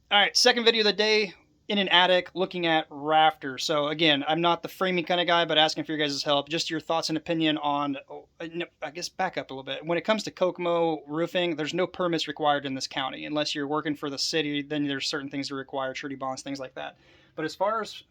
All right, second video of the day in an attic looking at rafters. So again, I'm not the framing kind of guy, but asking for your guys' help. Just your thoughts and opinion on, I guess back up a little bit. When it comes to Kokomo roofing, there's no permits required in this county. Unless you're working for the city, then there's certain things that require surety bonds, things like that. But as far as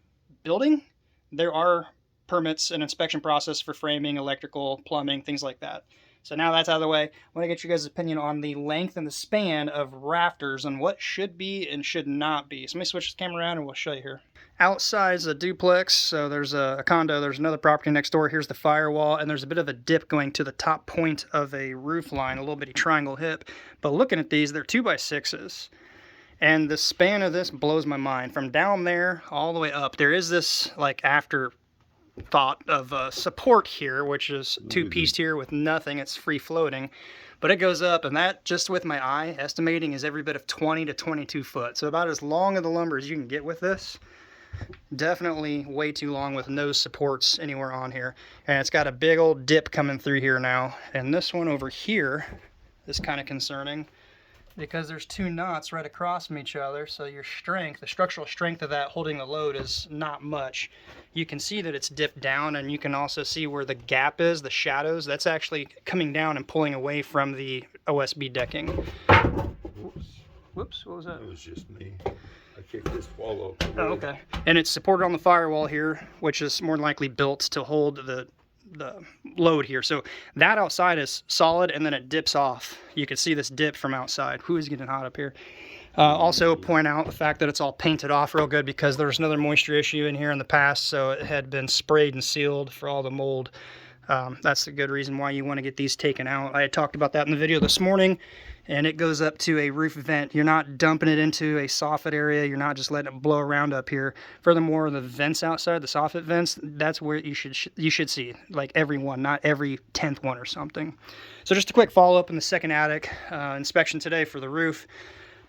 building, there are permits and inspection process for framing, electrical, plumbing, things like that. So now that's out of the way, I want to get you guys' opinion on the length and the span of rafters and what should be and should not be. So let me switch the camera around and we'll show you here. Outside is a duplex, so there's a condo, there's another property next door, here's the firewall, and there's a bit of a dip going to the top point of a roof line, a little bitty triangle hip. But looking at these, they're 2x6s. And the span of this blows my mind. From down there all the way up, there is this like after thought of support here, which is two-pieced here with nothing. It's free floating, but it goes up, and that, just with my eye estimating, is every bit of 20 to 22 foot. So about as long of the lumber as you can get with this. Definitely way too long with no supports anywhere on here. And it's got a big old dip coming through here now. And this one over here is kind of concerning, because there's two knots right across from each other, so your strength, the structural strength of that holding the load is not much. You can see that it's dipped down, and you can also see where the gap is, the shadows. That's actually coming down and pulling away from the OSB decking. Whoops, what was that? It was just me. I kicked this wall off. Oh, okay. And it's supported on the firewall here, which is more than likely built to hold the load here. So that outside is solid, and then it dips off. You can see this dip from outside. Who is getting hot up here? Also point out the fact that it's all painted off real good, because there was another moisture issue in here in the past, so it had been sprayed and sealed for all the mold. That's a good reason why you want to get these taken out. I had talked about that in the video this morning, and it goes up to a roof vent. You're not dumping it into a soffit area. You're not just letting it blow around up here. Furthermore, the vents outside, the soffit vents, that's where you should see, like every one, not every 10th one or something. So just a quick follow-up in the second attic inspection today for the roof.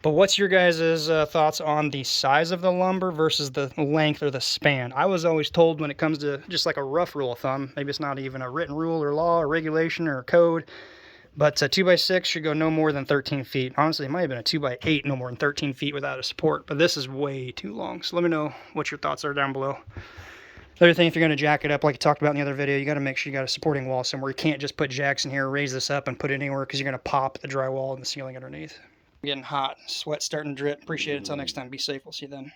But what's your guys' thoughts on the size of the lumber versus the length or the span? I was always told, when it comes to just like a rough rule of thumb, maybe it's not even a written rule or law or regulation or code, but a 2x6 should go no more than 13 feet. Honestly, it might have been a 2x8, no more than 13 feet without a support, but this is way too long. So let me know what your thoughts are down below. The other thing, if you're going to jack it up like I talked about in the other video, you got to make sure you got a supporting wall somewhere. You can't just put jacks in here, raise this up, and put it anywhere, because you're going to pop the drywall and the ceiling underneath. I'm getting hot, sweat starting to drip. Appreciate it. Until next time, be safe. We'll see you then.